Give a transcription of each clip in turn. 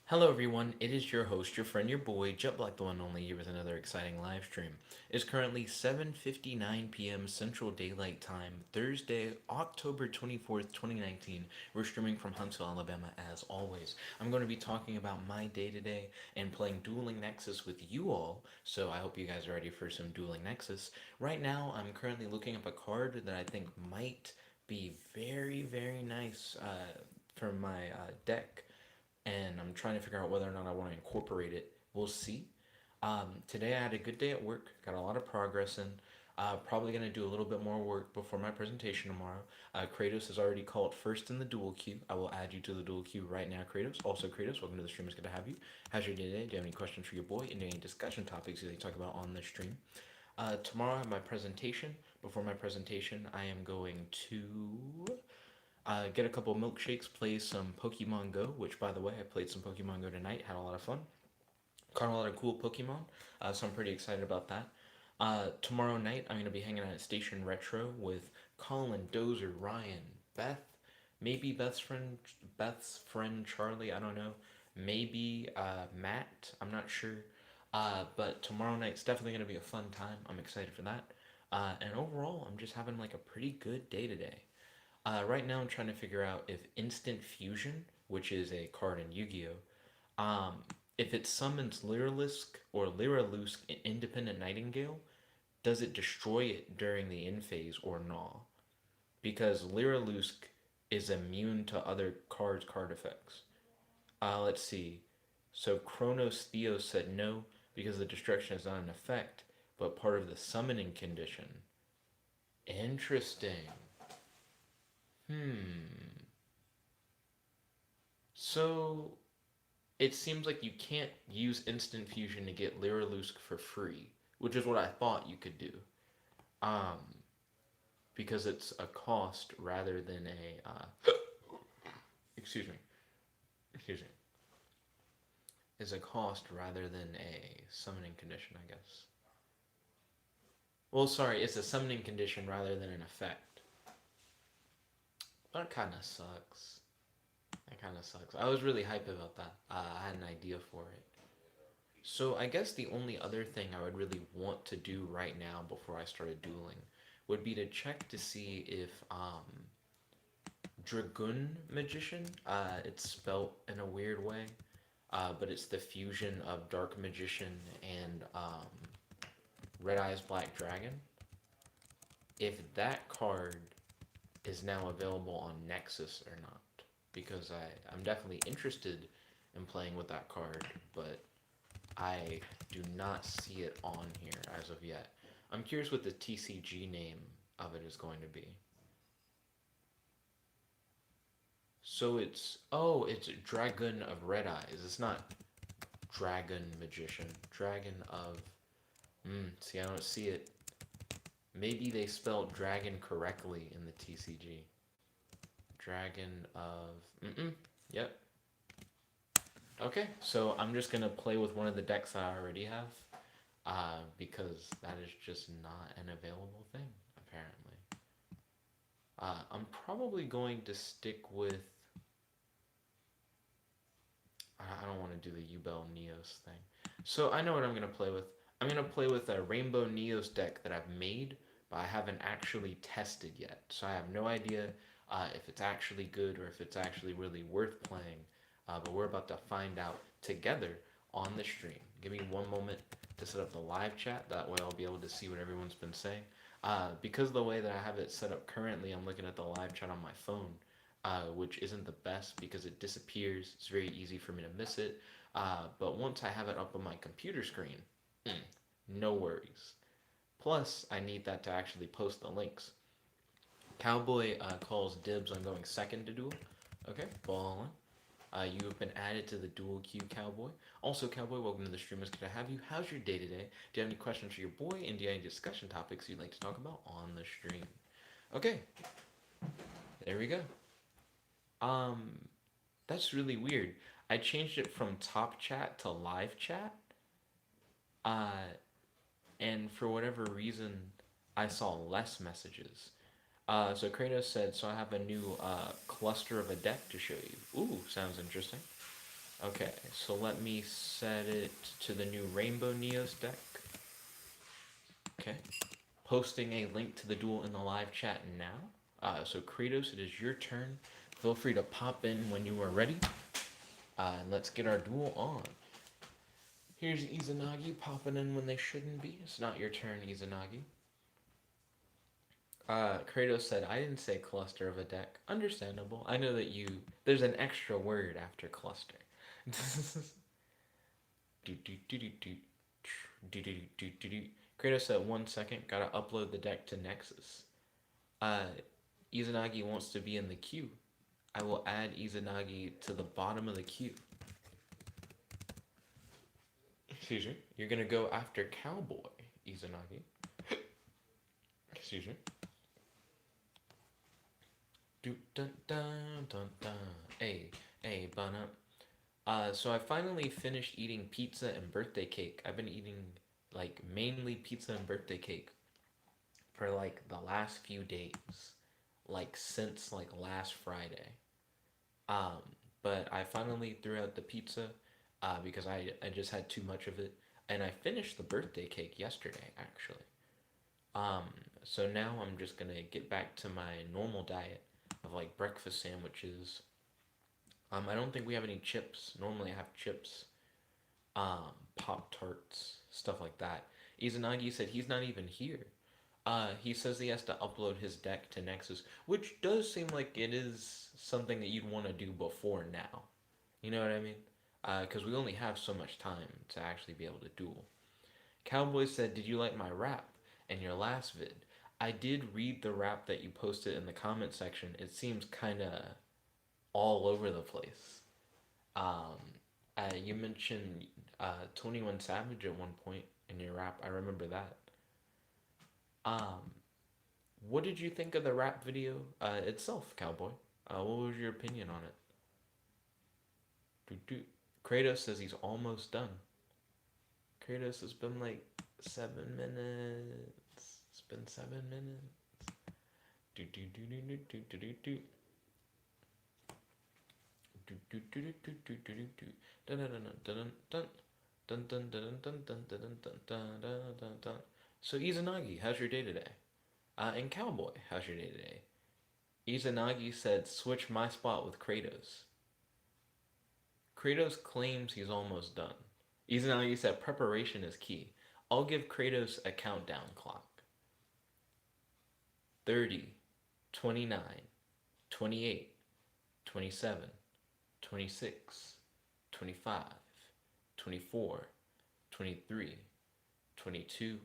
Hello everyone, it is your host, your friend, your boy, Jetblack the one and only here with another exciting live stream. It's currently 7:59 p.m. Central Daylight Time, Thursday, October 24th, 2019. We're streaming from Huntsville, Alabama as always. I'm going to be talking about my day-to-day and playing Dueling Nexus with you all, so I hope you guys are ready for some Dueling Nexus. Right now, I'm currently looking up a card that I think might be very, very nice for my deck, and I'm trying to figure out whether or not I want to incorporate it. We'll see. Today I had a good day at work, got a lot of progress in. Probably going to do a little bit more work before my presentation tomorrow. Kratos is already called first in the duel queue. I will add you to the duel queue right now, Kratos. Also, Kratos, welcome to the stream. It's good to have you. How's your day today? Do you have any questions for your boy? And any discussion topics that you talk about on the stream? Tomorrow I have my presentation. Before my presentation, I am going to get a couple of milkshakes, play some Pokemon Go, which, by the way, I played some Pokemon Go tonight, had a lot of fun. Caught a lot of cool Pokemon, so I'm pretty excited about that. Tomorrow night, I'm going to be hanging out at Station Retro with Colin, Dozer, Ryan, Beth, maybe Beth's friend Charlie, I don't know. Maybe Matt, I'm not sure. But tomorrow night's definitely going to be a fun time. I'm excited for that. And overall, I'm just having like a pretty good day today. Right now, I'm trying to figure out if Instant Fusion, which is a card in Yu-Gi-Oh, if it summons Lyralisk or Lyralusk Independent Nightingale, does it destroy it during the end phase or not? Because Lyralusk is immune to other cards' card effects. Let's see. So Chronos Theo said no because the destruction is not an effect, but part of the summoning condition. Interesting. Hmm. So it seems like you can't use instant fusion to get Lyralusk for free, which is what I thought you could do. Um, because it's a cost rather than a excuse me, excuse me, is a cost rather than a summoning condition, I guess. Well, sorry, it's a summoning condition rather than an effect. That kind of sucks. That kind of sucks. I was really hyped about that. I had an idea for it. So I guess the only other thing I would really want to do right now before I started dueling would be to check to see if Dragoon Magician, it's spelt in a weird way, but it's the fusion of Dark Magician and Red Eyes Black Dragon. If that card is now available on Nexus or not, because I'm definitely interested in playing with that card, but I do not see it on here as of yet. I'm curious what the TCG name of it is going to be. So it's Dragon of Red Eyes. It's not Dragon Magician. Dragon of see, I don't see it. Maybe they spelled dragon correctly in the TCG. Dragon of yep. Okay, so I'm just gonna play with one of the decks that I already have. Because that is just not an available thing, apparently. I'm probably going to stick with. I don't want to do the Ubel Neos thing. So I know what I'm going to play with. I'm going to play with a Rainbow Neos deck that I've made, but I haven't actually tested yet. So I have no idea if it's actually good or if it's actually really worth playing. But we're about to find out together on the stream. Give me one moment to set up the live chat. That way I'll be able to see what everyone's been saying. Because of the way that I have it set up currently, I'm looking at the live chat on my phone, which isn't the best because it disappears. It's very easy for me to miss it. But once I have it up on my computer screen, no worries. Plus, I need that to actually post the links. Cowboy calls dibs on going second to duel. Okay, ball on. You have been added to the dual queue, Cowboy. Also, Cowboy, welcome to the stream. It's good to have you. How's your day today? Do you have any questions for your boy? And do you have any discussion topics you'd like to talk about on the stream? Okay, there we go. Um, that's really weird. I changed it from top chat to live chat. Uh, and for whatever reason, I saw less messages. So Kratos said, so I have a new cluster of a deck to show you. Ooh, sounds interesting. Okay, so let me set it to the new Rainbow Neos deck. Okay. Posting a link to the duel in the live chat now. So Kratos, it is your turn. Feel free to pop in when you are ready. And let's get our duel on. Here's Izanagi popping in when they shouldn't be. It's not your turn, Izanagi. Kratos said, I didn't say cluster of a deck. Understandable. I know that you... There's an extra word after cluster. Kratos said, 1 second. Gotta upload the deck to Nexus. Uh, Izanagi wants to be in the queue. I will add Izanagi to the bottom of the queue. Excuse me. You're gonna go after Cowboy, Izanagi. Excuse me. Do dun dun dun dun. Hey, bun up. So I finally finished eating pizza and birthday cake. I've been eating like mainly pizza and birthday cake for like the last few days, like since like last Friday. Um, but I finally threw out the pizza because I just had too much of it, and I finished the birthday cake yesterday actually. Um, so now I'm just gonna get back to my normal diet of like breakfast sandwiches. I don't think we have any chips. Normally I have chips, Pop Tarts, stuff like that. Izanagi said he's not even here. He says he has to upload his deck to Nexus, which does seem like it is something that you'd want to do before now. You know what I mean? Because we only have so much time to actually be able to duel. Cowboy said, did you like my rap in your last vid? I did read the rap that you posted in the comment section. It seems kind of all over the place. Um, you mentioned 21 Savage at one point in your rap. I remember that. Um, what did you think of the rap video itself, Cowboy? What was your opinion on it? Doo-doo. Kratos says he's almost done. Kratos has been like 7 minutes. It's been 7 minutes. Do do do do do do do do do. Do do do do do do do do. Dun dun dun dun dun dun dun dun dun dun dun dun dun dun dun dun. So Izanagi, how's your day today? And Cowboy, how's your day today? Izanagi said, switch my spot with Kratos. Kratos claims he's almost done. Izanagi said, preparation is key. I'll give Kratos a countdown clock. 30, 29, 28, 27, 26, 25, 24, 23, 22,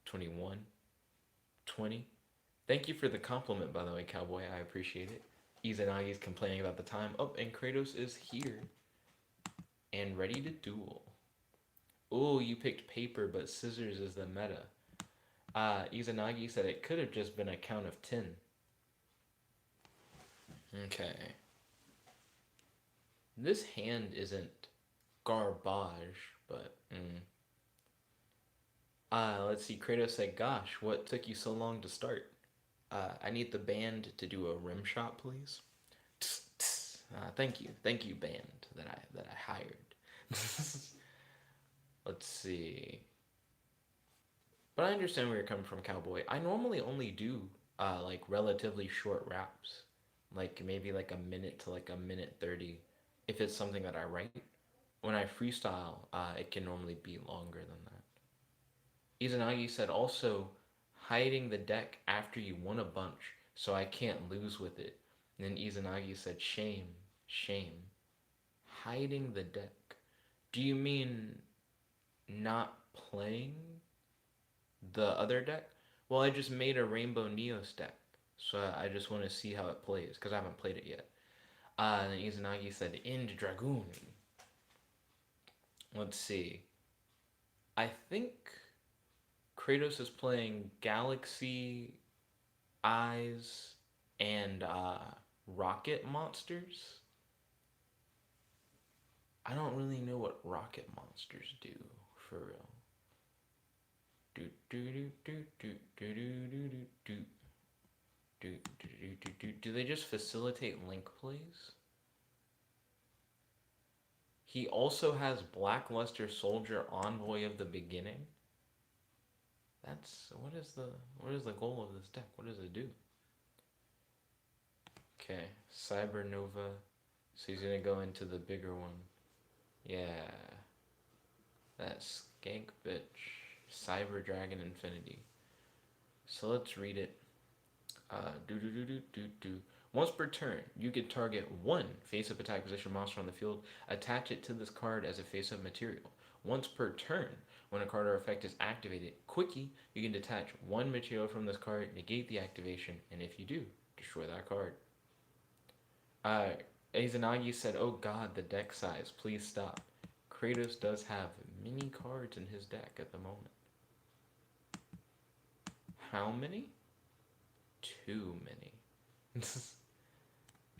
21, 20. Thank you for the compliment, by the way, Cowboy. I appreciate it. Izanagi's complaining about the time. Oh, and Kratos is here and ready to duel. Oh, you picked paper, but scissors is the meta. Izanagi said it could have just been a count of 10. Okay. This hand isn't garbage, but... let's see. Kratos said, gosh, what took you so long to start? I need the band to do a rim shot, please. Thank you, band that I hired. Let's see. But I understand where you're coming from, Cowboy. I normally only do like relatively short raps, like maybe like a minute to like a minute 30, if it's something that I write. When I freestyle, it can normally be longer than that. Izanagi said also hiding the deck after you won a bunch, so I can't lose with it. And then Izanagi said shame, shame. Hiding the deck. Do you mean not playing the other deck? Well, I just made a Rainbow Neos deck, so I just want to see how it plays, because I haven't played it yet. And then Izanagi said, End Dragoon. Let's see. I think Kratos is playing Galaxy Eyes and Rocket Monsters. I don't really know what Rocket Monsters do, for real. Do do do do do do do do do. Do they just facilitate link plays? He also has Blackluster Soldier Envoy of the Beginning. That's what is the goal of this deck? What does it do? Okay, Cybernova. So he's gonna go into the bigger one. Yeah, that skank bitch. Cyber Dragon Infinity. So let's read it. Do do do do do do. Once per turn, you can target one face-up attack position monster on the field, attach it to this card as a face-up material. Once per turn, when a card or effect is activated, quickie, you can detach one material from this card, negate the activation, and if you do, destroy that card. Uh, Izanagi said, "Oh God, the deck size. Please stop." Kratos does have many cards in his deck at the moment. How many? Too many.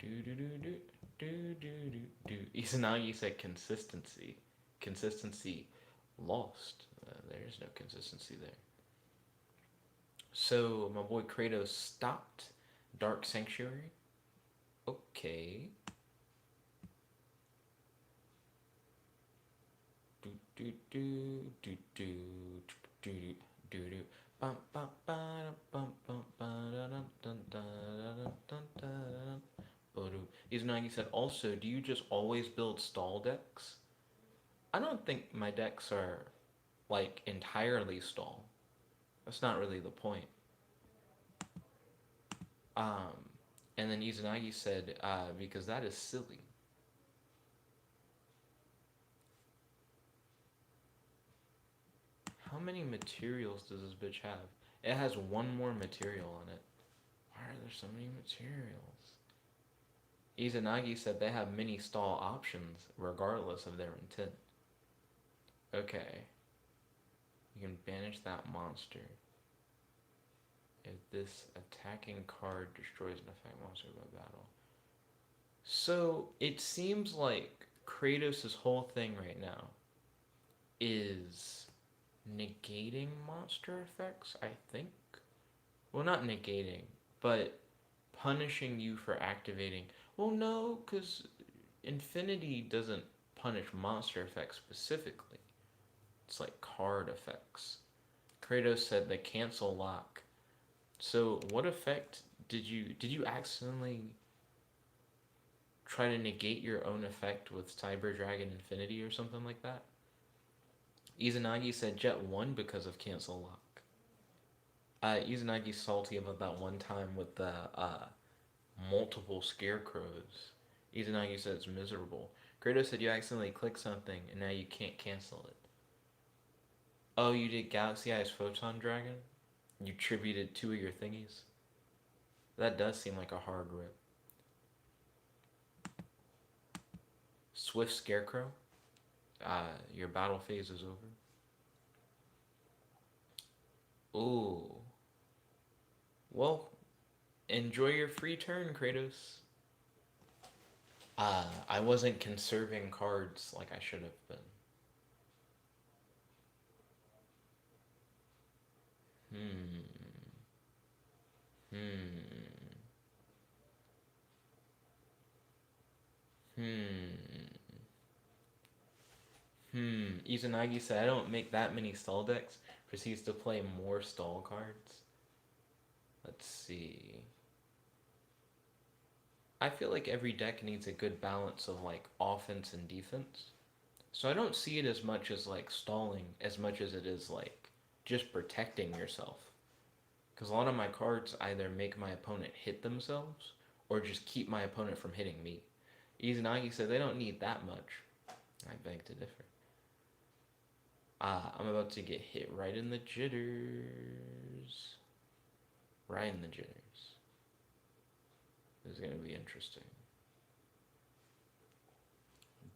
do do do do do do do do. Izanagi said consistency. Consistency lost. There's no consistency there. So my boy Kratos stopped Dark Sanctuary. Okay. Do do do do do do do do do. Bum bum ba bum bum ba dun dun dun dun dun. Izanagi said, also, do you just always build stall decks? I don't think my decks are, like, entirely stall. That's not really the point. Um, and then Izanagi said, because that is silly. How many materials does this bitch have? It has one more material on it. Why are there so many materials? Izanagi said they have many stall options regardless of their intent. Okay. You can banish that monster. If this attacking card destroys an effect monster by battle. So it seems like Kratos' whole thing right now is negating monster effects, I think. Well, not negating, but punishing you for activating. Well, no, because Infinity doesn't punish monster effects specifically. It's like card effects. Kratos said the cancel lock. So what effect did you accidentally try to negate your own effect with Cyber Dragon Infinity or something like that? Izanagi said Jet won because of cancel lock. Izanagi's salty about that one time with the multiple scarecrows. Izanagi said it's miserable. Kratos said you accidentally clicked something and now you can't cancel it. Oh, you did Galaxy Eyes Photon Dragon? You tributed two of your thingies? That does seem like a hard rip. Swift Scarecrow? Your battle phase is over. Ooh. Well, enjoy your free turn, Kratos. I wasn't conserving cards like I should have been. Hmm. Hmm. Hmm. Izanagi said, I don't make that many stall decks. Proceeds to play more stall cards. Let's see. I feel like every deck needs a good balance of like offense and defense. So I don't see it as much as like stalling as much as it is like just protecting yourself. Because a lot of my cards either make my opponent hit themselves or just keep my opponent from hitting me. Izanagi said they don't need that much. I beg to differ. I'm about to get hit right in the jitters. Right in the jitters. This is going to be interesting.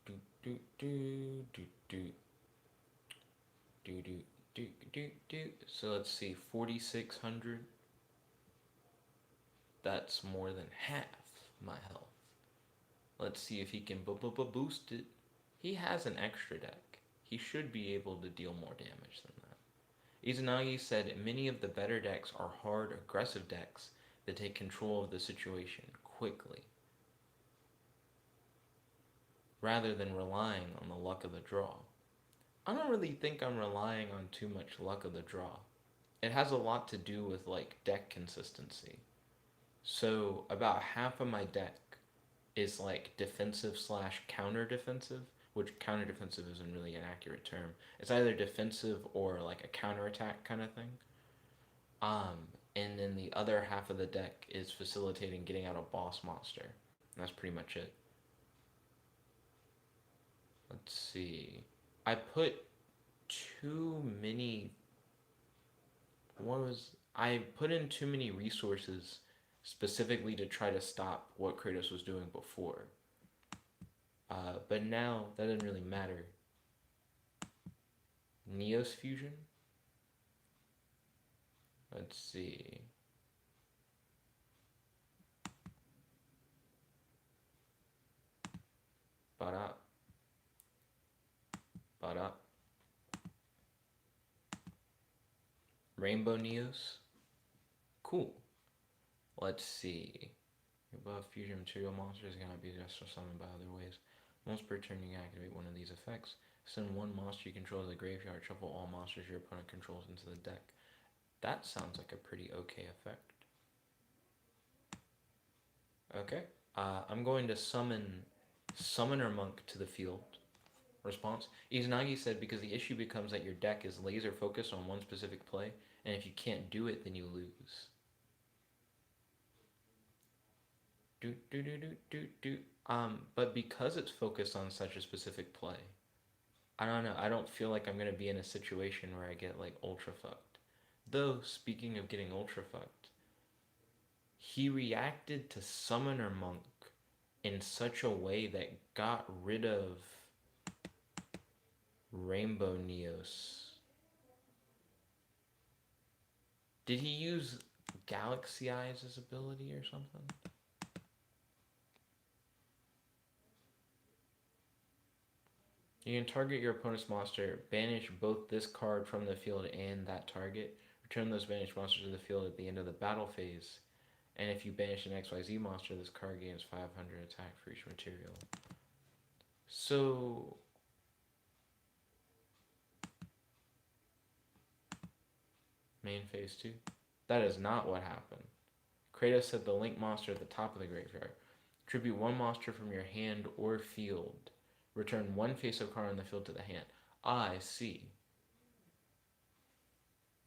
Do do do do do do do do do do. So let's see, 4,600. That's more than half my health. Let's see if he can boost it. He has an extra deck. He should be able to deal more damage than that. Izanagi said many of the better decks are hard, aggressive decks that take control of the situation quickly. rather than relying on the luck of the draw. I don't really think I'm relying on too much luck of the draw. It has a lot to do with like deck consistency. So about half of my deck is like defensive slash counter defensive, which counter defensive isn't really an accurate term. It's either defensive or like a counter attack kind of thing. And then the other half of the deck is facilitating getting out a boss monster. And that's pretty much it. Let's see. I put too many. What was I put in too many resources specifically to try to stop what Kratos was doing before. But now that doesn't really matter. Neos fusion. Let's see. Ba-da. Ba-da. Rainbow Neos. Cool. Let's see. Above fusion material monsters cannot be just summoned by other ways. Once per turn, you can activate one of these effects. Send one monster you control to the graveyard. Shuffle all monsters your opponent controls into the deck. That sounds like a pretty okay effect. Okay. I'm going to summon Summoner Monk to the field. Response. Izanagi said because the issue becomes that your deck is laser focused on one specific play, and if you can't do it, then you lose. But because it's focused on such a specific play, I don't know. I don't feel like I'm gonna be in a situation where I get like ultra fucked. Though speaking of getting ultra fucked, he reacted to Summoner Monk in such a way that got rid of Rainbow Neos. Did he use Galaxy Eyes as ability or something? You can target your opponent's monster, banish both this card from the field and that target, return those banished monsters to the field at the end of the battle phase, and if you banish an XYZ monster, this card gains 500 attack for each material. So, main phase 2? That is not what happened. Kratos said the link monster at the top of the graveyard. Tribute one monster from your hand or field. Return one face-up card on the field to the hand. I see.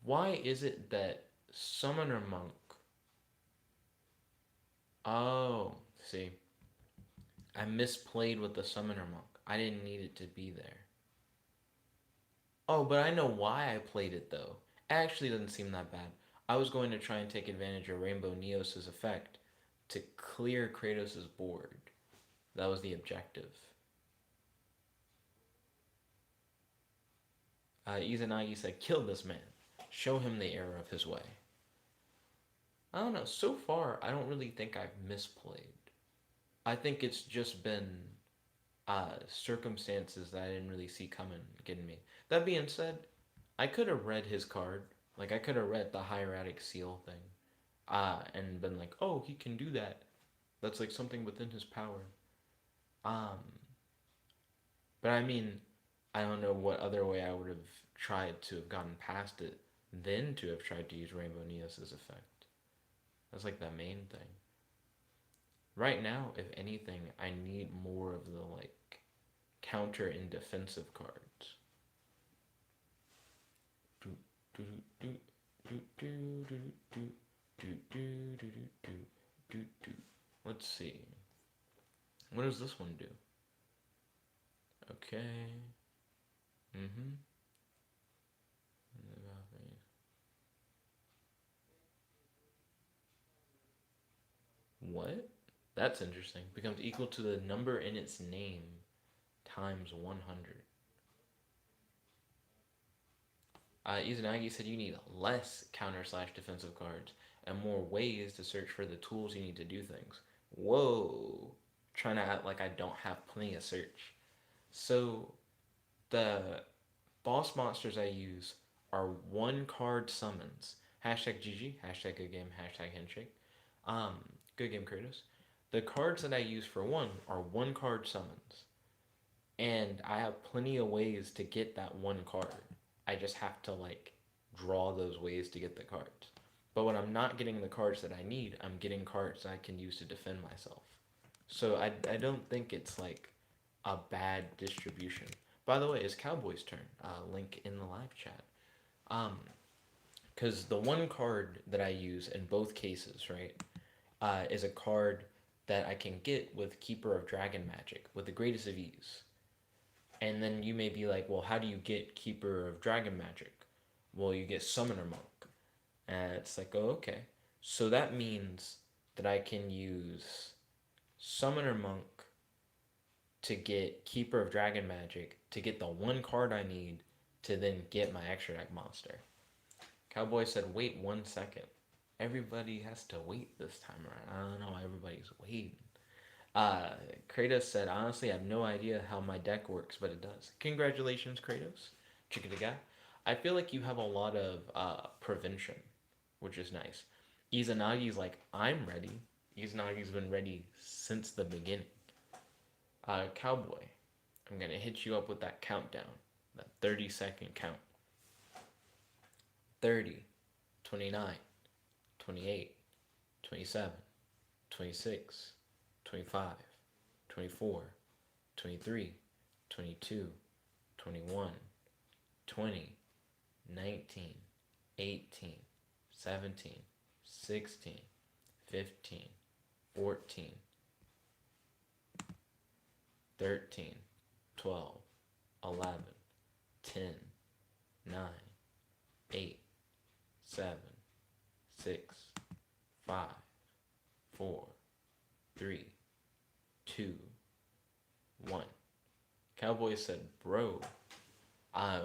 Why is it that Summoner Monk... Oh, see. I misplayed with the Summoner Monk. I didn't need it to be there. Oh, but I know why I played it, though. It actually doesn't seem that bad. I was going to try and take advantage of Rainbow Neos' effect to clear Kratos' board. That was the objective. Izanagi said, kill this man. Show him the error of his way. I don't know. So far, I don't really think I've misplayed. I think it's just been circumstances that I didn't really see coming getting me. That being said, I could have read his card. Like, I could have read the hieratic seal thing. And been like, oh, he can do that. That's like something within his power. But I mean, I don't know what other way I would have tried to have gotten past it than to have tried to use Rainbow Neos' effect. That's like the main thing. Right now, if anything, I need more of the like counter and defensive cards. Let's see. What does this one do? Okay. What? That's interesting. Becomes equal to the number in its name times 100. Izanagi said you need less counter/defensive cards and more ways to search for the tools you need to do things. Whoa. Trying to act like I don't have plenty of search. So, the boss monsters I use are one card summons. Hashtag GG, hashtag good game, hashtag handshake. Good game, Kratos. The cards that I use for one are one card summons. and I have plenty of ways to get that one card. I just have to like draw those ways to get the cards. But when I'm not getting the cards that I need, I'm getting cards I can use to defend myself. So I don't think it's like a bad distribution. By the way, it's Cowboy's turn. Link in the live chat. Um, because the one card that I use in both cases, right, is a card that I can get with Keeper of Dragon Magic with the greatest of ease. And then you may be like, well, how do you get Keeper of Dragon Magic? Well, you get Summoner Monk. And it's like, oh, okay. So that means that I can use Summoner Monk to get Keeper of Dragon Magic to get the one card I need to then get my extra deck monster. Cowboy said, wait 1 second. Everybody has to wait this time around. I don't know why everybody's waiting. Uh, Kratos said, honestly, I have no idea how my deck works, but it does. Congratulations, Kratos. Chickadee guy. I feel like you have a lot of prevention, which is nice. Izanagi's like, I'm ready. Izanagi's been ready since the beginning. Cowboy, I'm going to hit you up with that countdown, that 30-second count. 30, 29, 28, 27, 26, 25, 24, 23, 22, 21, 20, 19, 18, 17, 16, 15, 14, 13, 12, 11, 10, 9, 8, 7, 6, 5, 4, 3, 2, 1. Cowboy said, bro,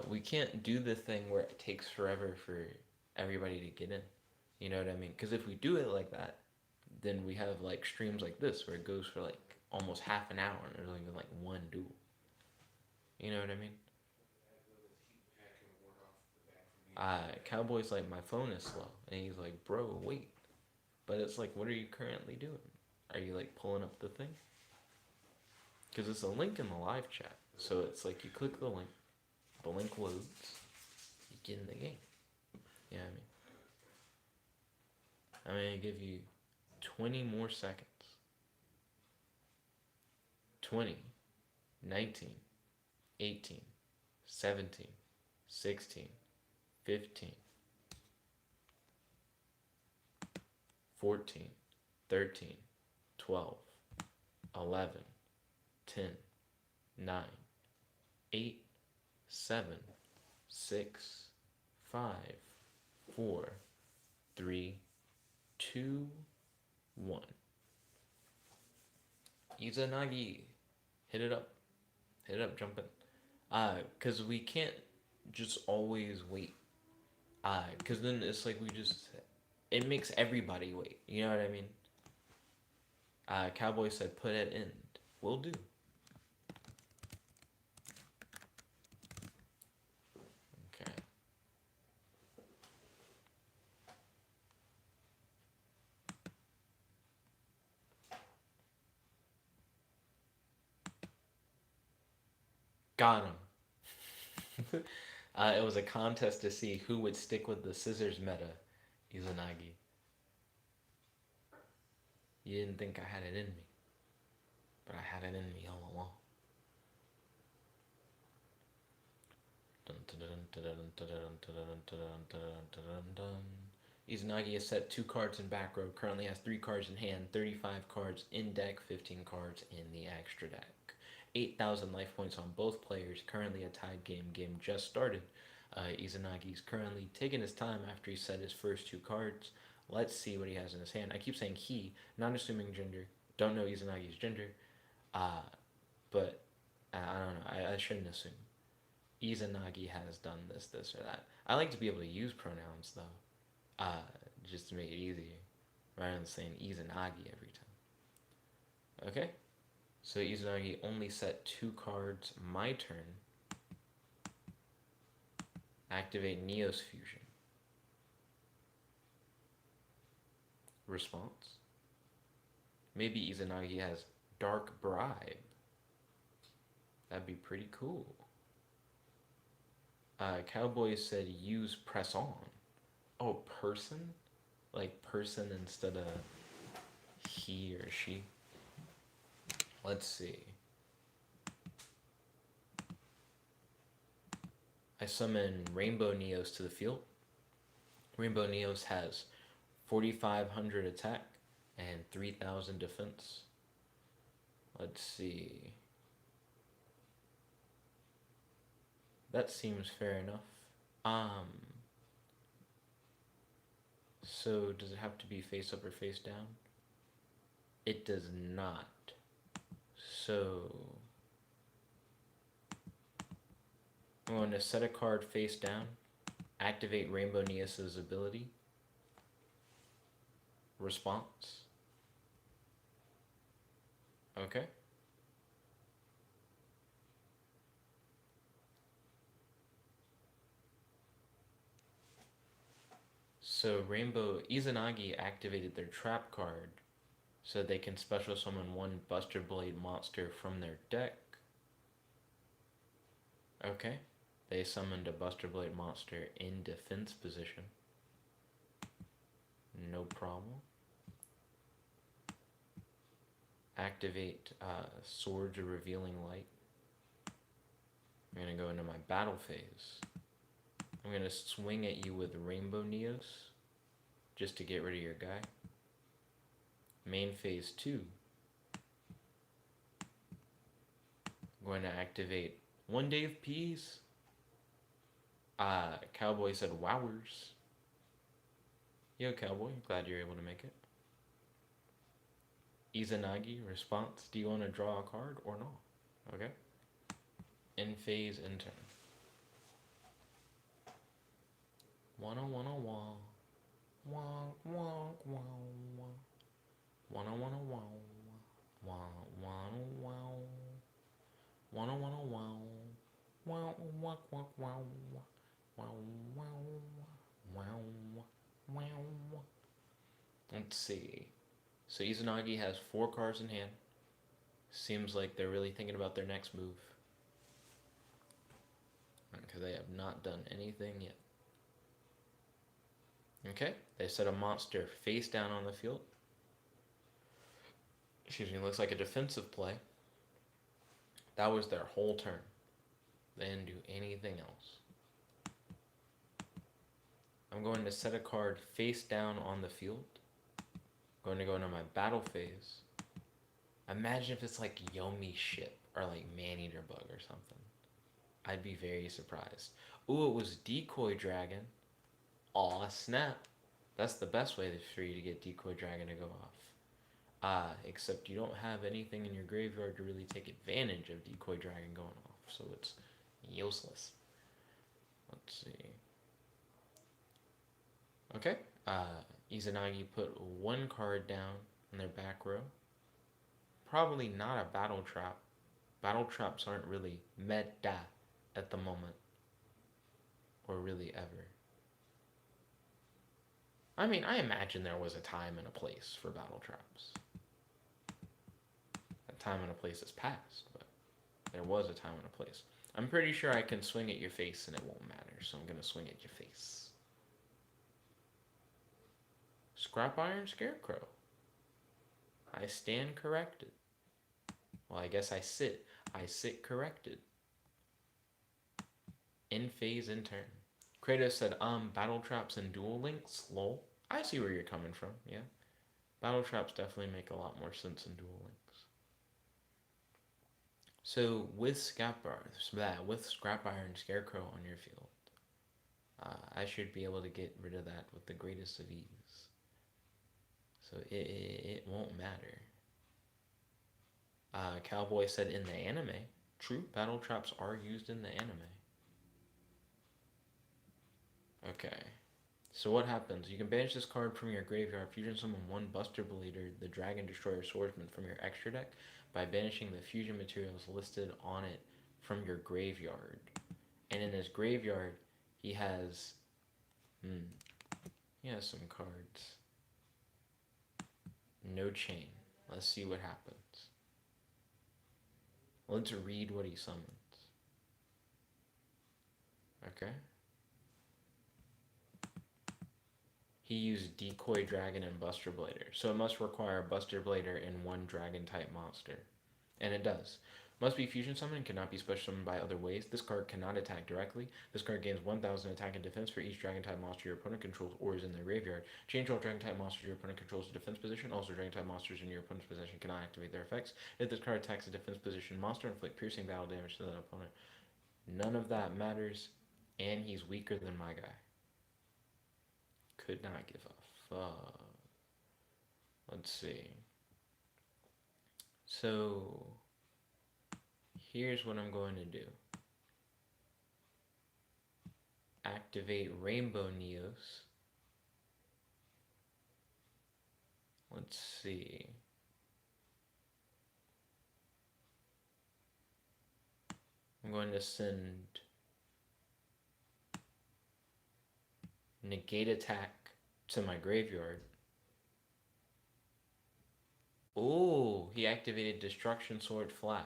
we can't do the thing where it takes forever for everybody to get in. You know what I mean? Because if we do it like that, then we have like streams like this where it goes for like almost half an hour and there's only even like one duel. You know what I mean? Cowboy's like, my phone is slow. And he's like, bro, wait. But it's like, what are you currently doing? Are you like pulling up the thing? Because it's a link in the live chat. So it's like you click the link loads, you get in the game. You know what I mean? I'm going to give you 20 more seconds. 20, 19, 18, 17, 16, 15, 14, 13, 12, 11, 10, 9, 8, 7, 6, 5, 4, 3, 2, 1. Izanagi, hit it up. Hit it up, jump in. Because we can't just always wait. Because then it's like it makes everybody wait. You know what I mean? Cowboy said, put it in. Will do. Okay. Got him. It was a contest to see who would stick with the scissors meta, Izanagi. You didn't think I had it in me, but I had it in me all along. Izanagi has set 2 cards in back row, currently has 3 cards in hand, 35 cards in deck, 15 cards in the extra deck. 8,000 life points on both players, currently a tied game. Game just started. Izanagi's currently taking his time after he set his first 2 cards. Let's see what he has in his hand. I keep saying he, not assuming gender. Don't know Izanagi's gender. But I don't know. I shouldn't assume. Izanagi has done this, or that. I like to be able to use pronouns, though. Just to make it easier. Rather than saying Izanagi every time. Okay? So Izanagi only set 2 cards. My turn. Activate Neos Fusion. Response. Maybe Izanagi has Dark Bribe. That'd be pretty cool. Cowboy said use press on. Oh, person? Like person instead of he or she. Let's see. I summon Rainbow Neos to the field. Rainbow Neos has 4,500 attack and 3,000 defense. Let's see. That seems fair enough. Um, so does it have to be face up or face down? It does not. So I'm going to set a card face down, activate Rainbow Neos' ability, response. Okay. So Rainbow Izanagi activated their trap card so they can special summon one Buster Blade monster from their deck. Okay. They summoned a Buster Blade monster in defense position. No problem. Activate Swords of Revealing Light. I'm going to go into my battle phase. I'm going to swing at you with Rainbow Neos just to get rid of your guy. Main phase 2. I'm going to activate One Day of Peace. Cowboy said wowers. Yo, Cowboy, glad you're able to make it. Izanagi, response, do you want to draw a card or not? Okay. In phase, in turn. Wanna wow. Wow, wow, wow, wow. Wanna wow. Wow, wow, wow. Wanna wow. Wow, wow, wow, wow, wow. Wow, wow, wow, wow, wow. Let's see. So Izanagi has 4 cards in hand. Seems like they're really thinking about their next move. Because they have not done anything yet. Okay, they set a monster face down on the field. Excuse me, looks like a defensive play. That was their whole turn. They didn't do anything else. I'm going to set a card face down on the field. I'm going to go into my battle phase. Imagine if it's like Yomi Ship or like Maneater Bug or something. I'd be very surprised. Ooh, it was Decoy Dragon. Aw, snap. That's the best way for you to get Decoy Dragon to go off. Except you don't have anything in your graveyard to really take advantage of Decoy Dragon going off, so it's useless. Let's see. Okay, Izanagi put 1 card down in their back row. Probably not a battle trap. Battle traps aren't really meta at the moment. Or really ever. I mean, I imagine there was a time and a place for battle traps. A time and a place has passed, but there was a time and a place. I'm pretty sure I can swing at your face and it won't matter, so I'm going to swing at your face. Scrap Iron Scarecrow. I stand corrected. Well, I guess I sit. I sit corrected. In phase, in turn. Kratos said, battle traps and duel links? Lol. I see where you're coming from, yeah. Battle traps definitely make a lot more sense in duel links. So, with Scrap Iron Scarecrow on your field, I should be able to get rid of that with the greatest of ease. So, it won't matter. Cowboy said in the anime. True, battle traps are used in the anime. Okay. So what happens? You can banish this card from your graveyard, fusion summon 1 Buster Blader, the Dragon Destroyer Swordsman from your extra deck by banishing the fusion materials listed on it from your graveyard. And in his graveyard, he has some cards. No chain. Let's see what happens. Let's read what he summons. Okay. He used Decoy Dragon and Buster Blader, so it must require Buster Blader and one Dragon type monster. And it does. Must be fusion summoned and cannot be special summoned by other ways. This card cannot attack directly. This card gains 1000 attack and defense for each Dragon type monster your opponent controls or is in their graveyard. Change all Dragon type monsters your opponent controls to defense position. Also, Dragon type monsters in your opponent's possession cannot activate their effects. If this card attacks a defense position monster, inflict piercing battle damage to that opponent. None of that matters, and he's weaker than my guy. Could not give a fuck. Let's see. So, here's what I'm going to do. Activate Rainbow Neos. Let's see. I'm going to send Negate Attack to my graveyard. Oh, he activated Destruction Sword Flash.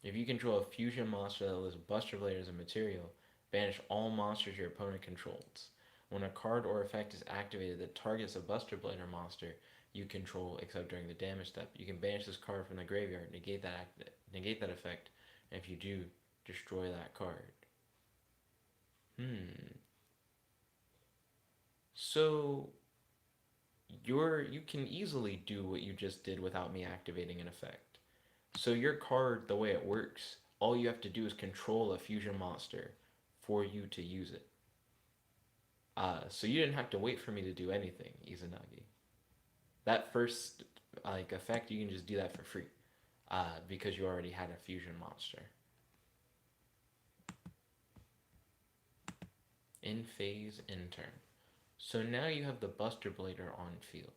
If you control a fusion monster that lists Buster Blade as a material, banish all monsters your opponent controls. When a card or effect is activated that targets a Buster Blader monster you control, except during the damage step, you can banish this card from the graveyard, negate that effect, and if you do, destroy that card. So you can easily do what you just did without me activating an effect. So your card, the way it works, all you have to do is control a fusion monster for you to use it. So you didn't have to wait for me to do anything, Izanagi. That first effect, you can just do that for free, because you already had a fusion monster. In phase, in turn. So now you have the Buster Blader on field.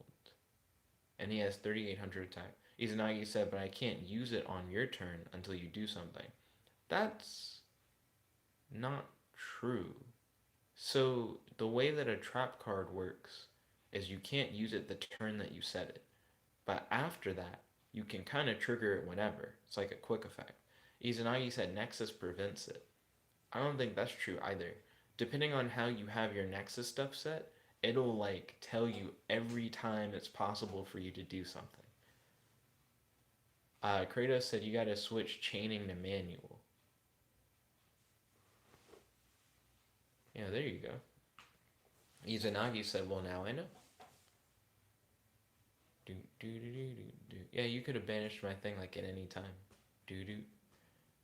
And he has 3800 attack. Izanagi said, but I can't use it on your turn until you do something. That's not true. So the way that a trap card works is you can't use it the turn that you set it. But after that, you can kind of trigger it whenever. It's like a quick effect. Izanagi said Nexus prevents it. I don't think that's true either. Depending on how you have your Nexus stuff set, it'll tell you every time it's possible for you to do something. Kratos said you gotta switch chaining to manual. Yeah, there you go. Izanagi said, well, now I know. Yeah, you could have banished my thing at any time.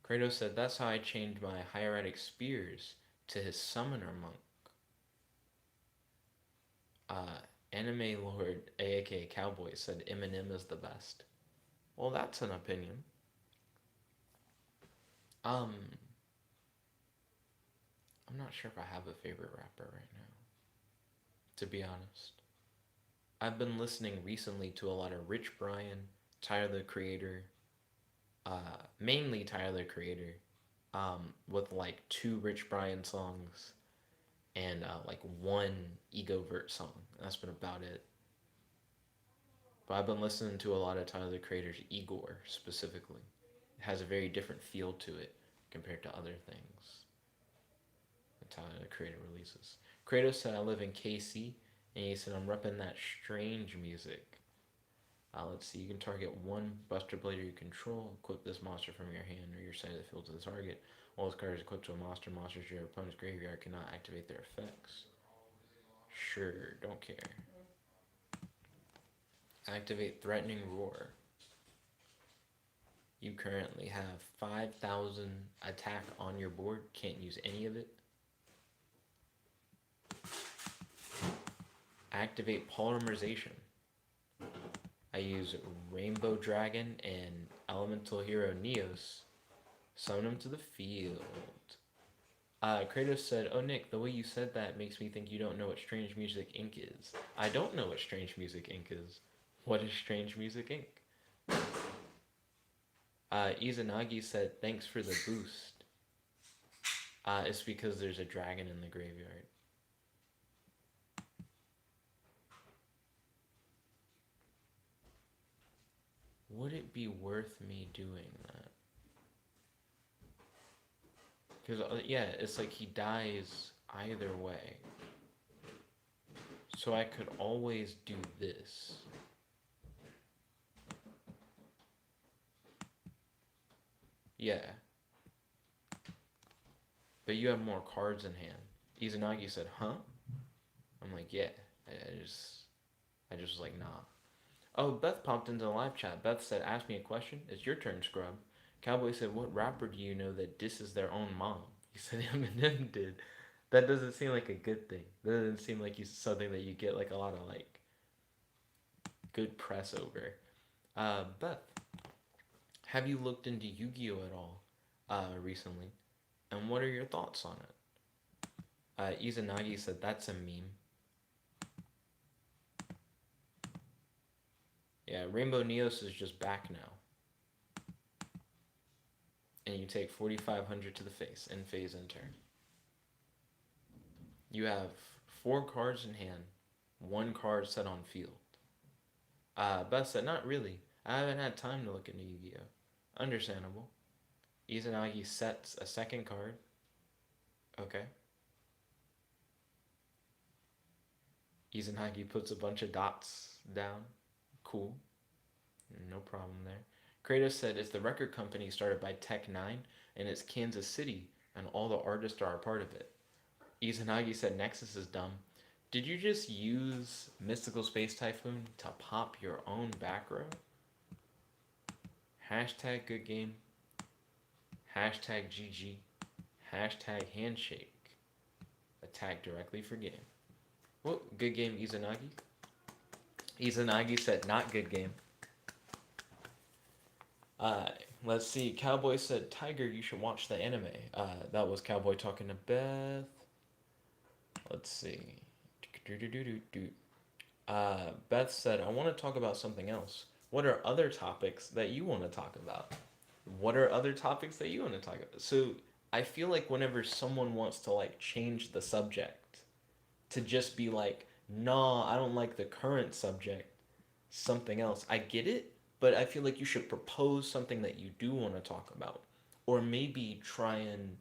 Kratos said, that's how I changed my hieratic spears to his summoner monk. Anime Lord, aka Cowboy, said Eminem is the best. Well, that's an opinion. I'm not sure if I have a favorite rapper right now, to be honest. I've been listening recently to a lot of Rich Brian, Tyler the Creator, mainly Tyler the Creator, with 2 Rich Brian songs and one Egovert song. That's been about it. But I've been listening to a lot of Tyler the Creator's Igor specifically. It has a very different feel to it compared to other things that Tyler the Creator releases. Kratos said I live in KC, and he said I'm repping that strange music. Let's see, you can target one Buster Blader you control, equip this monster from your hand or your side of the field to the target. All this card is equipped to a monster. Monsters your opponent's graveyard cannot activate their effects. Sure, don't care. Activate Threatening Roar. You currently have 5,000 attack on your board. Can't use any of it. Activate Polymerization. I use Rainbow Dragon and Elemental Hero Neos. Summon them to the field. Kratos said, oh Nick, the way you said that makes me think you don't know what Strange Music Inc. is. I don't know what Strange Music Inc. is. What is Strange Music Inc.? Izanagi said, thanks for the boost. It's because there's a dragon in the graveyard. Would it be worth me doing that? Because, yeah, it's like he dies either way. So I could always do this. Yeah. But you have more cards in hand. Izanagi said, huh? I'm like, yeah. I just was like, nah. Oh, Beth popped into the live chat. Beth said, ask me a question. It's your turn, scrub. Cowboy said, what rapper do you know that disses their own mom? He said Eminem did. That doesn't seem like a good thing. That doesn't seem like something that you get like a lot of like good press over. Beth, have you looked into Yu-Gi-Oh at all recently? And what are your thoughts on it? Izanagi said that's a meme. Yeah, Rainbow Neos is just back now. And you take 4,500 to the face and phase in turn. You have 4 cards in hand, 1 card set on field. Beth said, not really. I haven't had time to look into Yu-Gi-Oh. Understandable. Izanagi sets a second card. Okay. Izanagi puts a bunch of dots down. Cool. No problem there. Kratos said, it's the record company started by Tech 9 and it's Kansas City and all the artists are a part of it. Izanagi said, Nexus is dumb. Did you just use Mystical Space Typhoon to pop your own back row? Hashtag good game. Hashtag GG. Hashtag handshake. Attack directly for game. Well, good game, Izanagi. Izanagi said, not good game. Let's see. Cowboy said, Tiger, you should watch the anime. That was Cowboy talking to Beth. Let's see. Beth said, I want to talk about something else. What are other topics that you want to talk about? What are other topics that you want to talk about? So I feel like whenever someone wants to like change the subject to just be like, nah, I don't like the current subject, something else. I get it, but I feel like you should propose something that you do want to talk about. Or maybe try and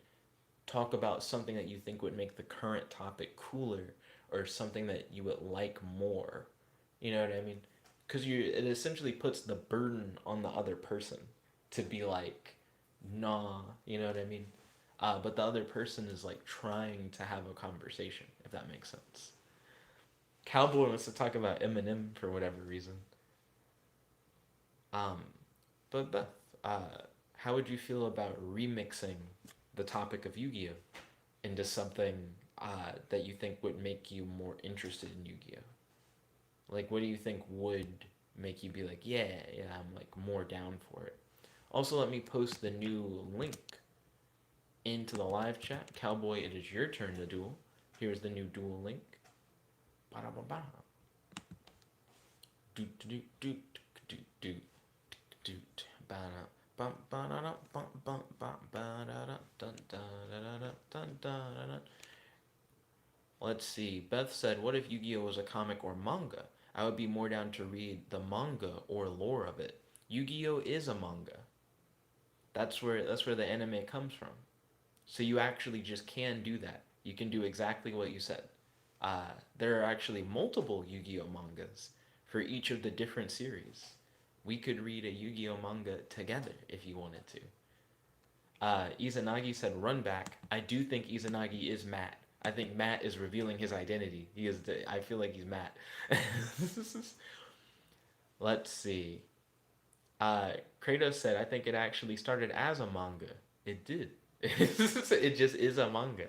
talk about something that you think would make the current topic cooler or something that you would like more. You know what I mean? Because it essentially puts the burden on the other person to be like, nah, you know what I mean? But the other person is like trying to have a conversation, if that makes sense. Cowboy wants to talk about Eminem for whatever reason. Um, but Beth, how would you feel about remixing the topic of Yu-Gi-Oh into something that you think would make you more interested in Yu-Gi-Oh? Like, what do you think would make you be like, yeah, yeah, I'm like more down for it? Also, let me post the new link into the live chat. Cowboy, it is your turn to duel. Here's the new duel link. Ba-da-ba-ba. Do do do do do do do ba-da. Let's see. Beth said, what if Yu-Gi-Oh was a comic or manga? I would be more down to read the manga or lore of it. Yu-Gi-Oh is a manga. That's where the anime comes from. So you actually just can do that. You can do exactly what you said. There are actually multiple Yu-Gi-Oh mangas for each of the different series. We could read a Yu-Gi-Oh manga together if you wanted to. Izanagi said, "Run back." I do think Izanagi is Matt. I think Matt is revealing his identity. He is. I feel like he's Matt. Let's see. Kratos said, "I think it actually started as a manga." It did. It just is a manga.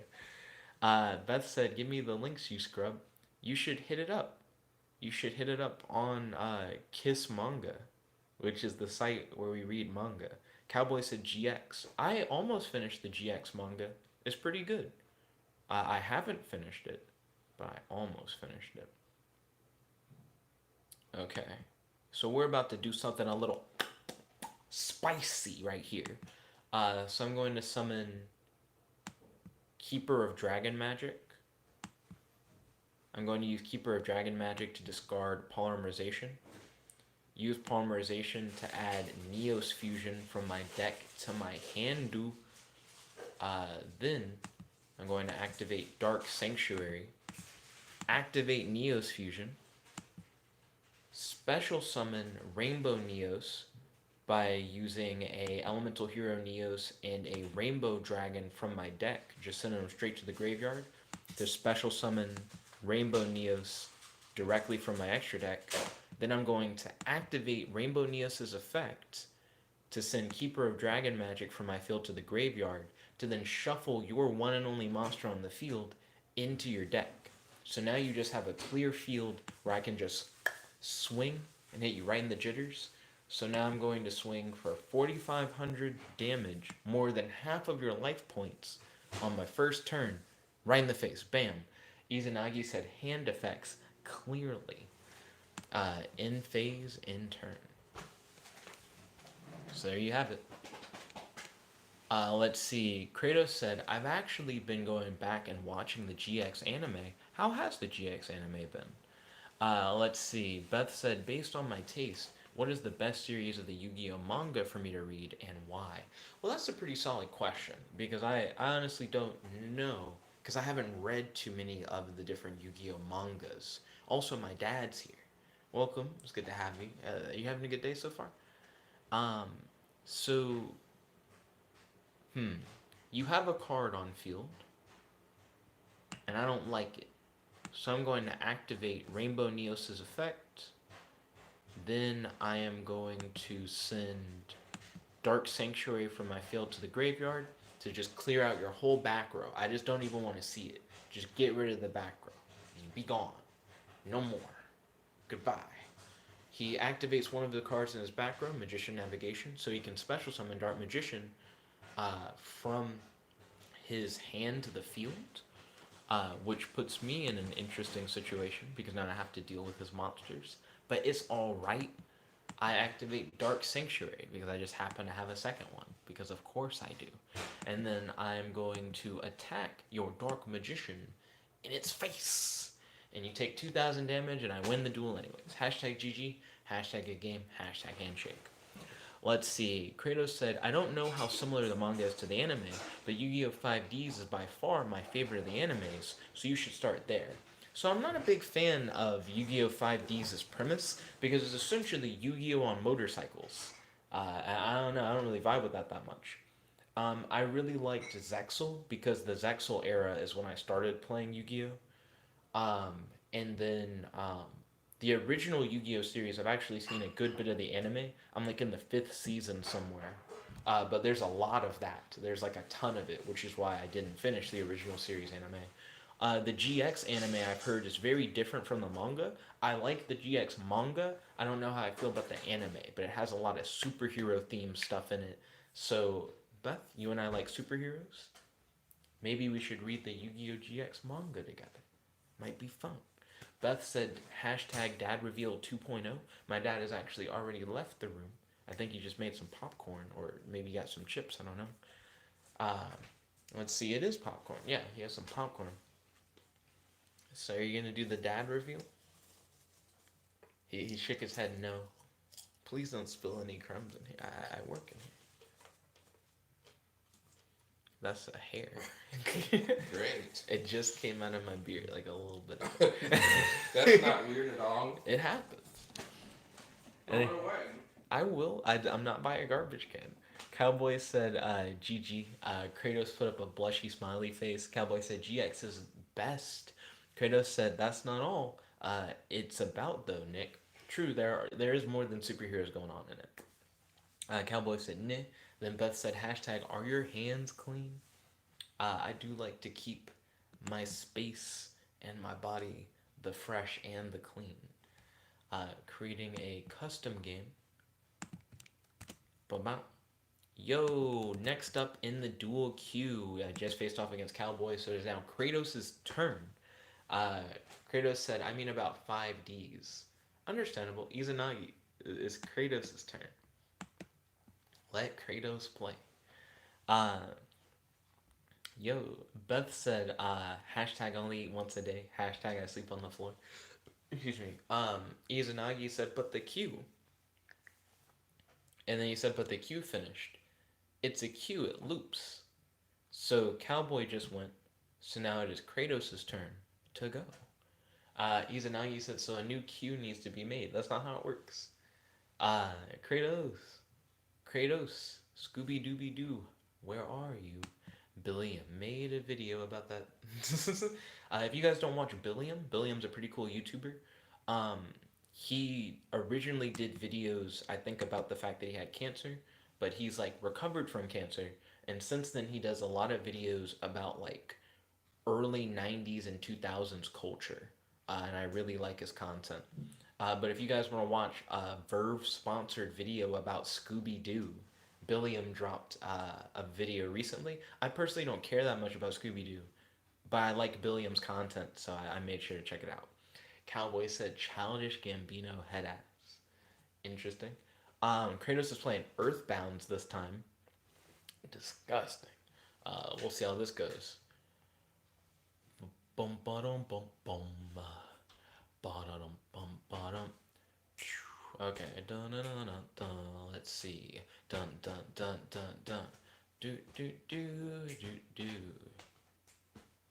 Beth said, "Give me the links, you scrub." You should hit it up. You should hit it up on Kiss Manga, which is the site where we read manga. Cowboy said GX. I almost finished the GX manga. It's pretty good. I haven't finished it, but I almost finished it. Okay. So we're about to do something a little spicy right here. So I'm going to summon Keeper of Dragon Magic. I'm going to use Keeper of Dragon Magic to discard Polymerization. Use Polymerization to add Neos Fusion from my deck to my hand. Then I'm going to activate Dark Sanctuary, activate Neos Fusion, special summon Rainbow Neos by using a Elemental Hero Neos and a Rainbow Dragon from my deck, just sending them straight to the graveyard to special summon Rainbow Neos directly from my extra deck. Then I'm going to activate Rainbow Neos' effect to send Keeper of Dragon Magic from my field to the graveyard to then shuffle your one and only monster on the field into your deck. So now you just have a clear field where I can just swing and hit you right in the jitters. So now I'm going to swing for 4,500 damage, more than half of your life points on my first turn, right in the face. Bam. Izanagi said hand effects clearly. In phase, in turn. So there you have it. Let's see. Kratos said, I've actually been going back and watching the GX anime. How has the GX anime been? Let's see. Beth said, based on my taste, what is the best series of the Yu-Gi-Oh manga for me to read and why? Well, that's a pretty solid question because I honestly don't know because I haven't read too many of the different Yu-Gi-Oh mangas. Also, my dad's here. Welcome. It's good to have you. Are you having a good day so far? Um, so, you have a card on field, and I don't like it. So I'm going to activate Rainbow Neos' effect. Then I am going to send Dark Sanctuary from my field to the graveyard to just clear out your whole back row. I just don't even want to see it. Just get rid of the back row. Be gone. No more. Goodbye. He activates one of the cards in his back row, Magician Navigation, so he can special summon Dark Magician from his hand to the field, which puts me in an interesting situation because now I have to deal with his monsters. But it's alright. I activate Dark Sanctuary because I just happen to have a second one, because of course I do. And then I'm going to attack your Dark Magician in its face. And you take 2,000 damage and I win the duel anyways. Hashtag GG, hashtag good game, hashtag handshake. Let's see. Kratos said, I don't know how similar the manga is to the anime, but Yu-Gi-Oh! 5Ds is by far my favorite of the animes, so you should start there. So I'm not a big fan of Yu-Gi-Oh! 5Ds' premise, because it's essentially Yu-Gi-Oh! On motorcycles. I don't know, I don't really vibe with that much. I really liked Zexal, because the Zexal era is when I started playing Yu-Gi-Oh! And then the original Yu-Gi-Oh series, I've actually seen a good bit of the anime. I'm like in the 5th season somewhere. But there's a lot of that. There's like a ton of it, which is why I didn't finish the original series anime. The GX anime I've heard is very different from the manga. I like the GX manga. I don't know how I feel about the anime, but it has a lot of superhero themed stuff in it. So, Beth, you and I like superheroes? Maybe we should read the Yu-Gi-Oh! GX manga together. Might be fun. Beth said, hashtag dad reveal 2.0. My dad has actually already left the room. I think he just made some popcorn, or maybe got some chips, I don't know. Let's see, it is popcorn. Yeah, he has some popcorn. So are you going to do the dad reveal? He shook his head no. Please don't spill any crumbs in here. I work in here. That's a hair. Great. It just came out of my beard, like a little bit. That's not weird at all. It happens. Throw it away. I will. I'm not by a garbage can. Cowboy said, GG. Kratos put up a blushy smiley face. Cowboy said, GX is best. Kratos said, that's not all. It's about, though, Nick. True, there is more than superheroes going on in it. Cowboy said, nah. Then Beth said, hashtag, are your hands clean? I do like to keep my space and my body the fresh and the clean. Creating a custom game. Ba-bam. Yo, next up in the dual queue, I just faced off against Cowboy, so it is now Kratos' turn. Kratos said, I mean about 5Ds. Understandable. Izanagi, it's Kratos' turn. Let Kratos play. Yo, Beth said, hashtag only eat once a day. Hashtag I sleep on the floor. Excuse me. Izanagi said, but the queue. And then he said, but the queue finished. It's a queue, it loops. So Cowboy just went. So now it is Kratos' turn to go. Izanagi said, so a new Q needs to be made. That's not how it works. Uh, Kratos. Kratos. Scooby Dooby Doo. Where are you? Billiam made a video about that. If you guys don't watch Billiam's a pretty cool YouTuber. Um, he originally did videos, I think, about the fact that he had cancer, but he's like recovered from cancer, and since then he does a lot of videos about like early 90s and 2000s culture, and I really like his content. But if you guys want to watch a Verve sponsored video about Scooby Doo, Billiam dropped a video recently. I personally don't care that much about Scooby Doo, but I like Billiam's content, so I made sure to check it out. Cowboy said Childish Gambino head ass. Interesting. Kratos is playing Earthbounds this time. Disgusting. We'll see how this goes. Bum ba dum bum bum. Ba da dum bum ba dum. Okay, dun dun dun dun dun. Let's see. Dun dun dun dun dun. Do do do do do.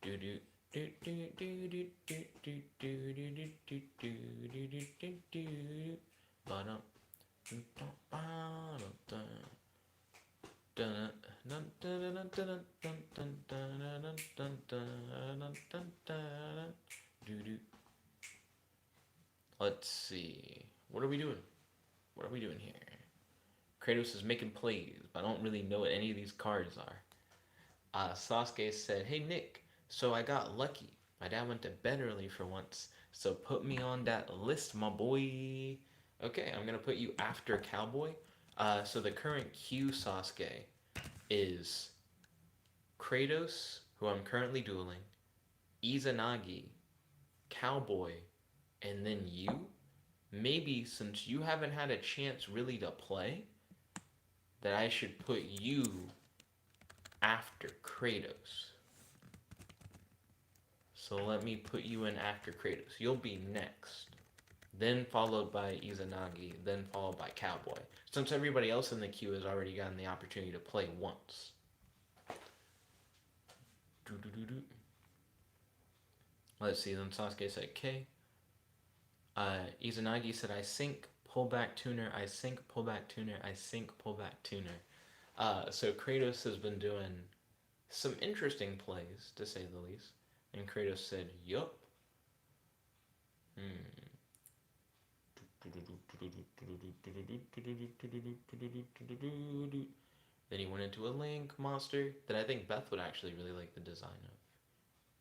Do do do do do do do do do do do do do do do do. Ba dum dum ba dum dun. Dun dun dun dun dun dun dun dun dun dun dun dun. Do do. Let's see. What are we doing? What are we doing here? Kratos is making plays, but I don't really know what any of these cards are. Sasuke said, hey Nick, so I got lucky. My dad went to bed early for once, so put me on that list, my boy. Okay, I'm gonna put you after Cowboy. So the current Q Sasuke is Kratos, who I'm currently dueling, Izanagi, Cowboy, and then you. Maybe since you haven't had a chance really to play, that I should put you after Kratos. So let me put you in after Kratos. You'll be next. Then followed by Izanagi, then followed by Cowboy. Since everybody else in the queue has already gotten the opportunity to play once. Let's see, then Sasuke said K. Izanagi said I sink, pullback tuner, I sink, pullback tuner, I sink, pullback tuner. So Kratos has been doing some interesting plays, to say the least. And Kratos said, yup. Then he went into a Link monster that I think Beth would actually really like the design of.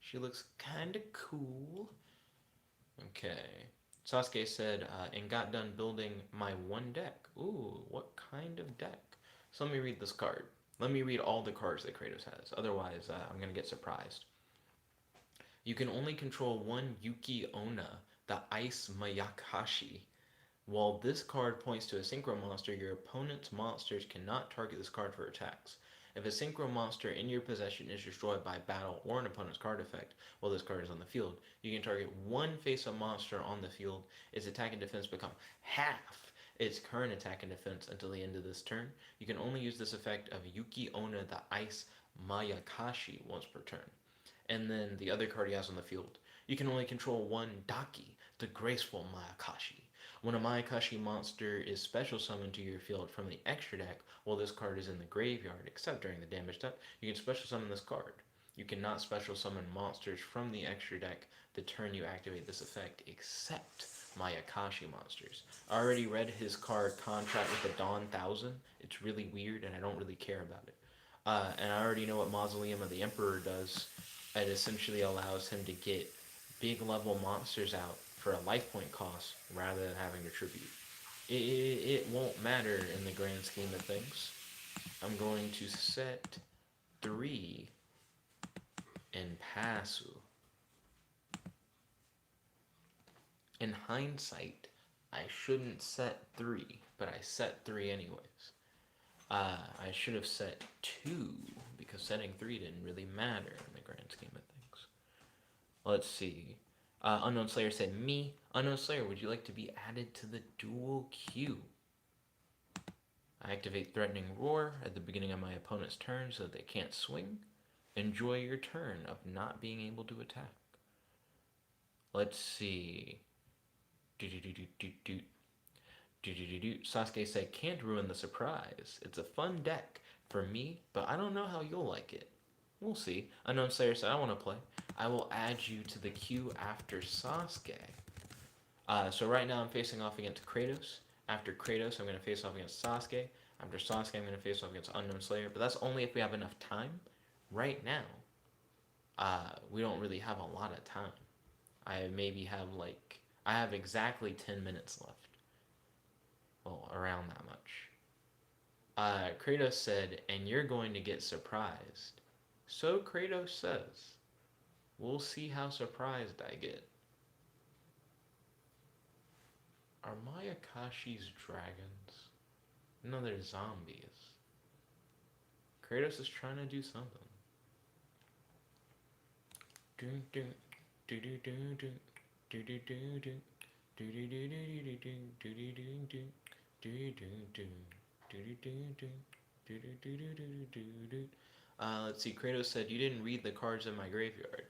She looks kind of cool. Okay. Sasuke said, and got done building my one deck. Ooh, what kind of deck? So let me read this card. Let me read all the cards that Kratos has. Otherwise, I'm going to get surprised. You can only control one Yuki Onna, the Ice Mayakashi. While this card points to a synchro monster, your opponent's monsters cannot target this card for attacks. If a synchro monster in your possession is destroyed by battle or an opponent's card effect while this card is on the field, you can target one face-up monster on the field. Its attack and defense become half its current attack and defense until the end of this turn. You can only use this effect of Yuki Onna the Ice Mayakashi once per turn. And then the other card he has on the field. You can only control one Daki, the Graceful Mayakashi. When a Mayakashi monster is special summoned to your field from the extra deck while this card is in the graveyard, except during the damage step, you can special summon this card. You cannot special summon monsters from the extra deck the turn you activate this effect, except Mayakashi monsters. I already read his card Contract with the Dawn 1000. It's really weird and I don't really care about it. And I already know what Mausoleum of the Emperor does. It essentially allows him to get big level monsters out for a life point cost rather than having to tribute. It won't matter in the grand scheme of things. I'm going to set 3 in Pasu. In hindsight, I shouldn't set 3, but I set 3 anyways. I should have set 2 because setting 3 didn't really matter in the grand scheme of things. Let's see. Unknown Slayer said, me. Unknown Slayer, would you like to be added to the dual queue? I activate Threatening Roar at the beginning of my opponent's turn so that they can't swing. Enjoy your turn of not being able to attack. Let's see. Do do do do do do. Sasuke said, can't ruin the surprise. It's a fun deck for me, but I don't know how you'll like it. We'll see. Unknown Slayer said, I want to play. I will add you to the queue after Sasuke. So right now I'm facing off against Kratos. After Kratos, I'm going to face off against Sasuke. After Sasuke, I'm going to face off against Unknown Slayer. But that's only if we have enough time. Right now, we don't really have a lot of time. I maybe have I have exactly 10 minutes left. Well, around that much. Kratos said, and you're going to get surprised. So Kratos says, we'll see how surprised I get. Are Mayakashi's dragons? No, they're zombies. Kratos is trying to do something. Let's see. Kratos said, you didn't read the cards in my graveyard.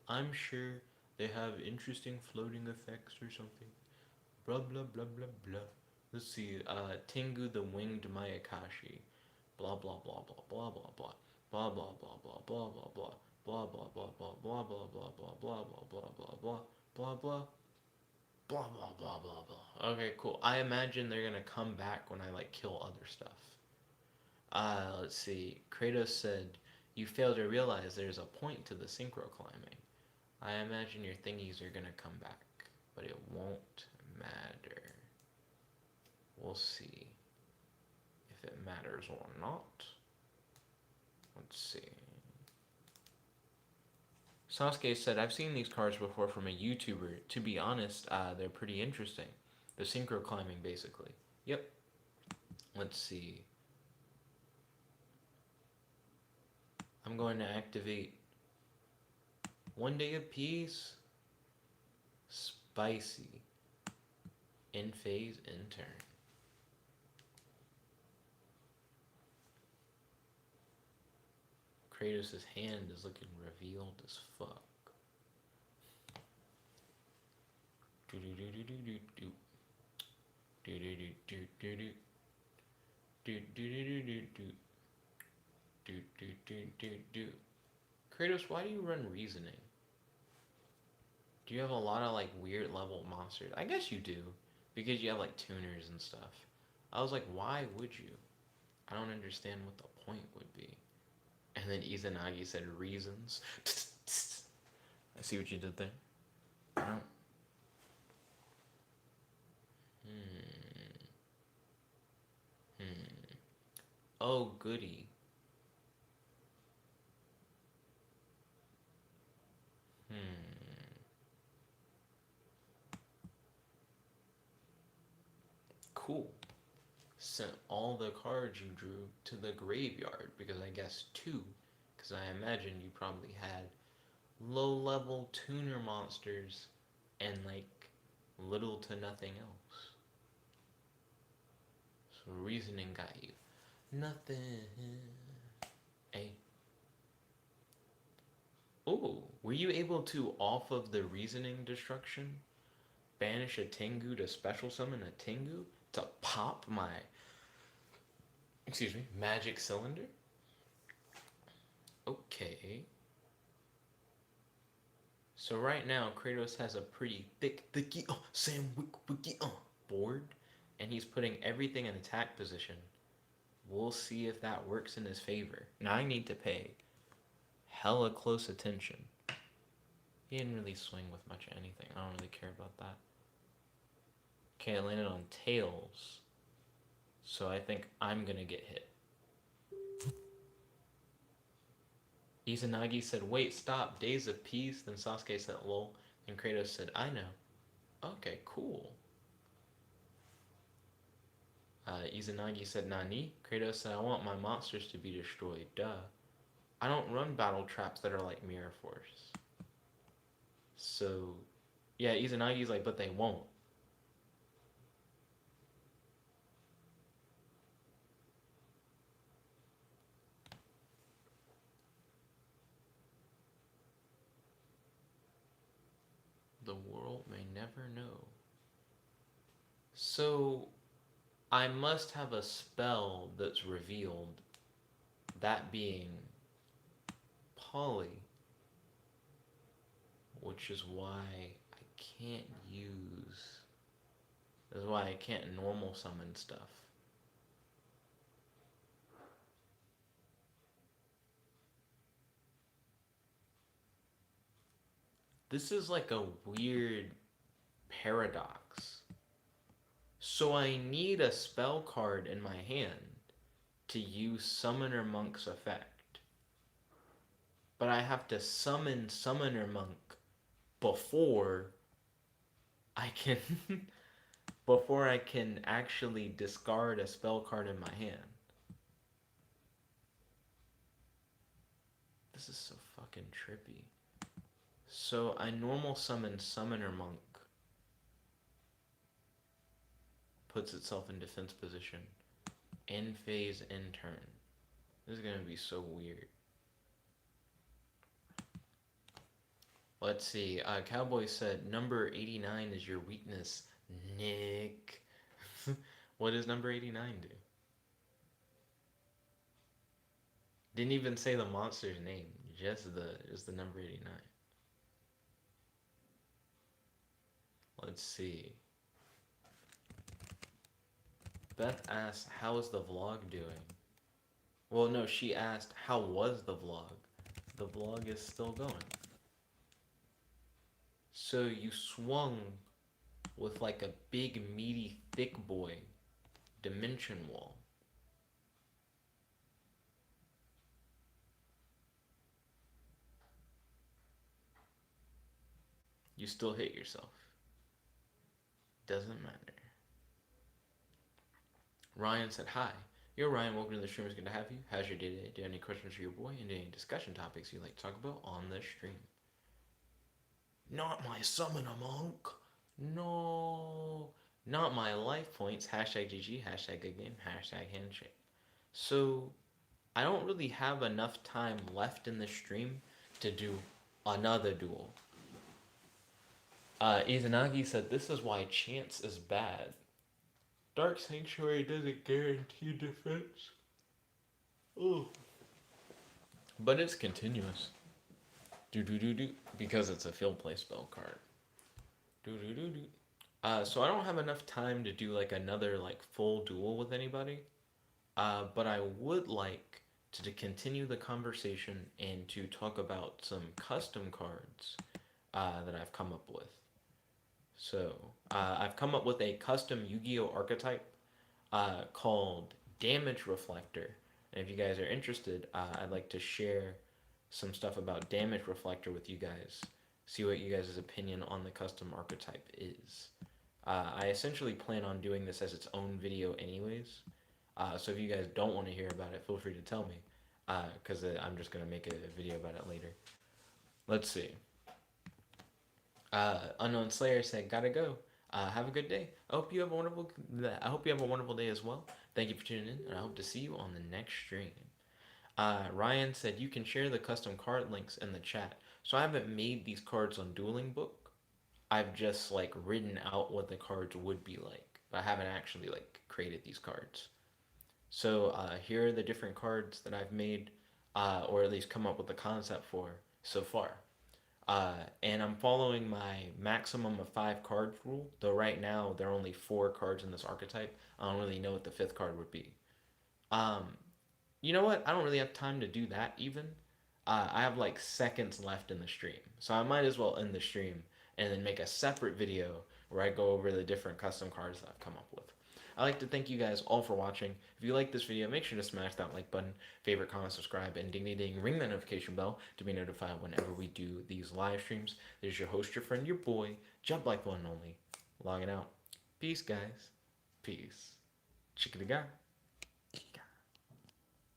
I'm sure they have interesting floating effects or something. Blah blah blah blah blah. Let's see. Tengu the Winged Mayakashi. Blah blah blah blah blah blah blah. Blah blah blah blah blah blah blah. Blah blah blah blah blah blah blah blah blah blah blah blah blah blah. Blah blah blah blah blah. Okay, cool. I imagine they're gonna come back when I kill other stuff. Let's see. Kratos said, you fail to realize there's a point to the synchro climbing. I imagine your thingies are gonna come back, but it won't matter. We'll see if it matters or not. Let's see. Sasuke said, I've seen these cards before from a YouTuber. To be honest, they're pretty interesting. The synchro climbing, basically. Yep. Let's see. I'm going to activate One Day of Peace. Spicy. In phase, in turn. Kratos' hand is looking revealed as fuck. Kratos, why do you run reasoning? Do you have a lot of weird level monsters? I guess you do, because you have tuners and stuff. I was like, why would you? I don't understand what the point would be. And then Izanagi said reasons. I see what you did there. I don't. Oh, goody. Cool. Sent all the cards you drew to the graveyard, because I guess two, because I imagine you probably had low-level tuner monsters and little to nothing else. So reasoning got you nothing. Hey. Oh, were you able to, off of the reasoning destruction, banish a Tengu to special summon a Tengu to pop my, magic cylinder? Okay. So right now, Kratos has a pretty thicky board, and he's putting everything in attack position. We'll see if that works in his favor. Now I need to pay hella close attention. He didn't really swing with much of anything. I don't really care about that. Okay, I landed on tails. So I think I'm gonna get hit. Izanagi said, wait, stop, Days of Peace. Then Sasuke said, lol. And Kratos said, I know. Okay, cool. Izanagi said, nani? Kratos said, I want my monsters to be destroyed, duh. I don't run battle traps that are like Mirror Force. So, yeah, Izanagi's like, but they won't. The world may never know. So, I must have a spell that's revealed, that being Polly, which is why I can't use. That's why I can't normal summon stuff. This is like a weird paradox. So I need a spell card in my hand to use Summoner Monk's effect. But I have to summon Summoner Monk before I can before I can actually discard a spell card in my hand. This is so fucking trippy. So I normal summon Summoner Monk. Puts itself in defense position. End phase, end turn. This is gonna be so weird. Let's see. Cowboy said number 89 is your weakness, Nick. What does number 89 do? Didn't even say the monster's name. Just the number 89. Let's see. Beth asked, how's the vlog doing? Well, no, she asked, how was the vlog? The vlog is still going. So you swung with like a big, meaty, thick boy dimension wall. You still hit yourself. Doesn't matter. Ryan said, hi. Yo, Ryan, welcome to the stream. It's good to have you. How's your day today? Do you have any questions for your boy? And any discussion topics you'd like to talk about on the stream? Not my summoner monk. No. Not my life points. Hashtag GG, hashtag good game, hashtag handshake. So, I don't really have enough time left in the stream to do another duel. Izanagi said, this is why chance is bad. Dark Sanctuary doesn't guarantee defense. Ooh. But it's continuous. Do because it's a field play spell card. So I don't have enough time to do like another like full duel with anybody. But I would like to continue the conversation and to talk about some custom cards that I've come up with. So I've come up with a custom Yu-Gi-Oh archetype called Damage Reflector. And if you guys are interested, I'd like to share some stuff about Damage Reflector with you guys. See what you guys' opinion on the custom archetype is. I essentially plan on doing this as its own video anyways. So if you guys don't want to hear about it, feel free to tell me. Because I'm just going to make a video about it later. Let's see. Unknown Slayer said, gotta go. Have a good day. I hope you have a wonderful day as well. Thank you for tuning in, and I hope to see you on the next stream. Ryan said you can share the custom card links in the chat. So I haven't made these cards on Dueling Book. I've just like written out what the cards would be like, but I haven't actually like created these cards. So here are the different cards that I've made, or at least come up with the concept for so far. And I'm following my maximum of 5 cards rule, though right now there are only 4 cards in this archetype. I don't really know what the 5th card would be. You know what? I don't really have time to do that even. I have like seconds left in the stream, so I might as well end the stream and then make a separate video where I go over the different custom cards that I've come up with. I'd like to thank you guys all for watching. If you like this video, make sure to smash that like button, favorite, comment, subscribe, and ding, ring that notification bell to be notified whenever we do these live streams. There's your host, your friend, your boy, Jetblack the one and only, logging out. Peace, guys. Peace. Chickadee guy.